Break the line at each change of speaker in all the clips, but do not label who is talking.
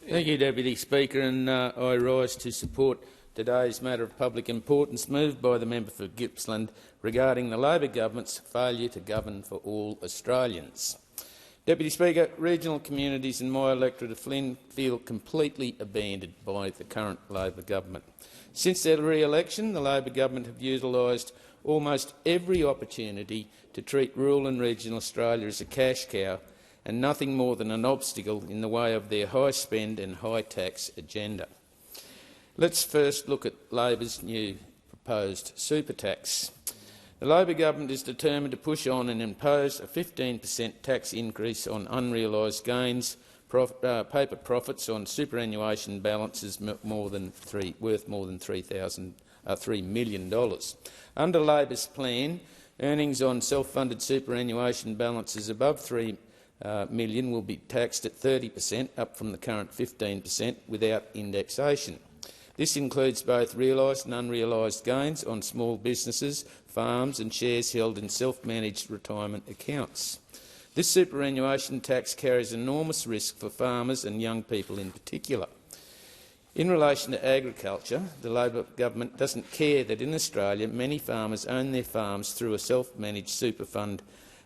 Thank you, Deputy Speaker, and I rise to support today's matter of public importance moved by the member for Gippsland regarding the Labor government's failure to govern for all Australians. Deputy Speaker, regional communities in my electorate of Flynn feel completely abandoned by the current Labor government. Since their re-election, the Labor government have utilised almost every opportunity to treat rural and regional Australia as a cash cow and nothing more than an obstacle in the way of their high-spend and high-tax agenda. Let's first look at Labor's new proposed super tax. The Labor government is determined to push on and impose a 15% tax increase on unrealised gains, paper profits on superannuation balances worth more than $3 million. Under Labor's plan, earnings on self-funded superannuation balances above $3 million will be taxed at 30%, up from the current 15%, without indexation. This includes both realised and unrealised gains on small businesses, farms and shares held in self-managed retirement accounts. This superannuation tax carries enormous risk for farmers and young people in particular. In relation to agriculture, the Labor government doesn't care that in Australia many farmers own their farms through a self-managed super fund,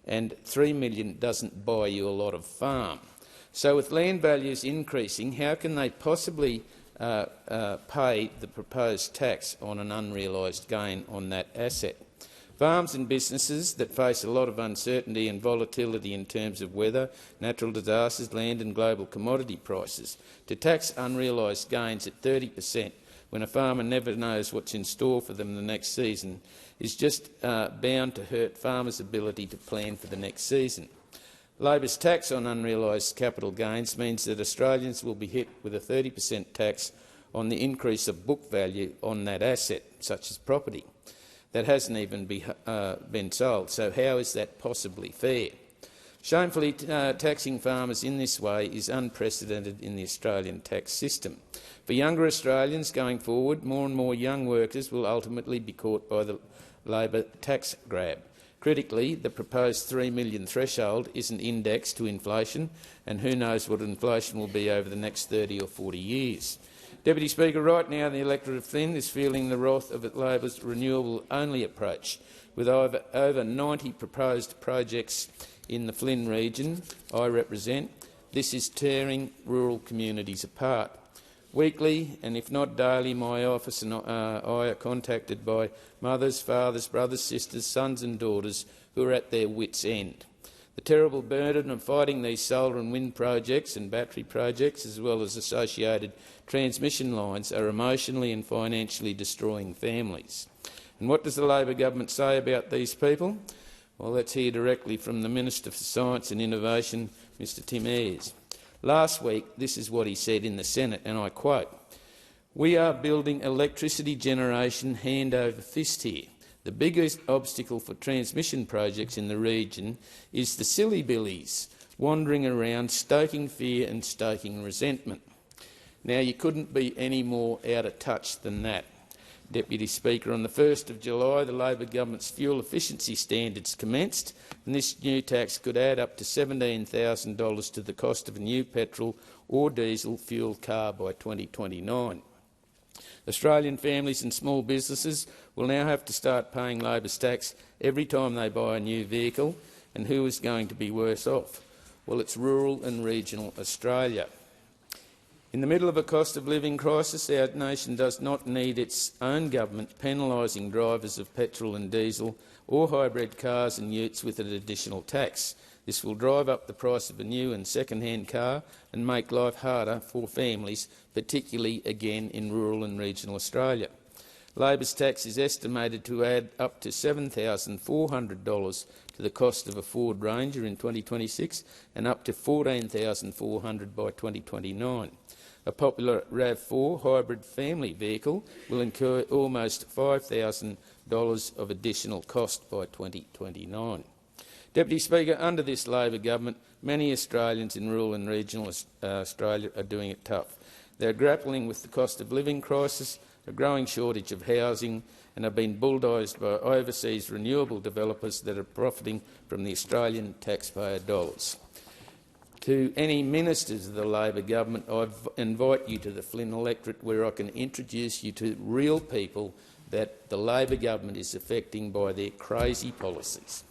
and $3 million doesn't buy you a lot of farm. So with land values increasing, how can they possibly pay the proposed tax on an unrealised gain on that asset? Farms and businesses that face a lot of uncertainty and volatility in terms of weather, natural disasters, land and global commodity prices. To tax unrealised gains at 30% when a farmer never knows what's in store for them the next season is just bound to hurt farmers' ability to plan for the next season. Labor's tax on unrealised capital gains means that Australians will be hit with a 30% tax on the increase of book value on that asset, such as property, that hasn't even been sold. So how is that possibly fair? Shamefully, taxing farmers in this way is unprecedented in the Australian tax system. For younger Australians going forward, more and more young workers will ultimately be caught by the Labor tax grab. Critically, the proposed $3 million threshold isn't indexed to inflation, and who knows what inflation will be over the next 30 or 40 years. Deputy Speaker, right now the electorate of Flynn is feeling the wrath of Labor's renewable-only approach. With over 90 proposed projects in the Flynn region I represent, this is tearing rural communities apart. Weekly, and if not daily, my office and I are contacted by mothers, fathers, brothers, sisters, sons and daughters who are at their wits' end. The terrible burden of fighting these solar and wind projects and battery projects, as well as associated transmission lines, are emotionally and financially destroying families. And what does the Labor government say about these people? Well, let's hear directly from the Minister for Science and Innovation, Mr Tim Ayres. Last week, this is what he said in the Senate, and I quote, "We are building electricity generation hand over fist here. The biggest obstacle for transmission projects in the region is the silly billies wandering around stoking fear and stoking resentment." Now, you couldn't be any more out of touch than that. Deputy Speaker, on the 1st of July, the Labor government's fuel efficiency standards commenced, and this new tax could add up to $17,000 to the cost of a new petrol or diesel fuel car by 2029. Australian families and small businesses will now have to start paying Labor's tax every time they buy a new vehicle, and who is going to be worse off? Well, it's rural and regional Australia. In the middle of a cost of living crisis, our nation does not need its own government penalising drivers of petrol and diesel or hybrid cars and utes with an additional tax. This will drive up the price of a new and second-hand car and make life harder for families, particularly again in rural and regional Australia. Labor's tax is estimated to add up to $7,400 to the cost of a Ford Ranger in 2026 and up to $14,400 by 2029. A popular RAV4 hybrid family vehicle will incur almost $5,000 of additional cost by 2029. Deputy Speaker, under this Labor government, many Australians in rural and regional Australia are doing it tough. They are grappling with the cost of living crisis, a growing shortage of housing, and have been bulldozed by overseas renewable developers that are profiting from the Australian taxpayer dollars. To any ministers of the Labor government, I invite you to the Flynn electorate where I can introduce you to real people that the Labor government is affecting by their crazy policies.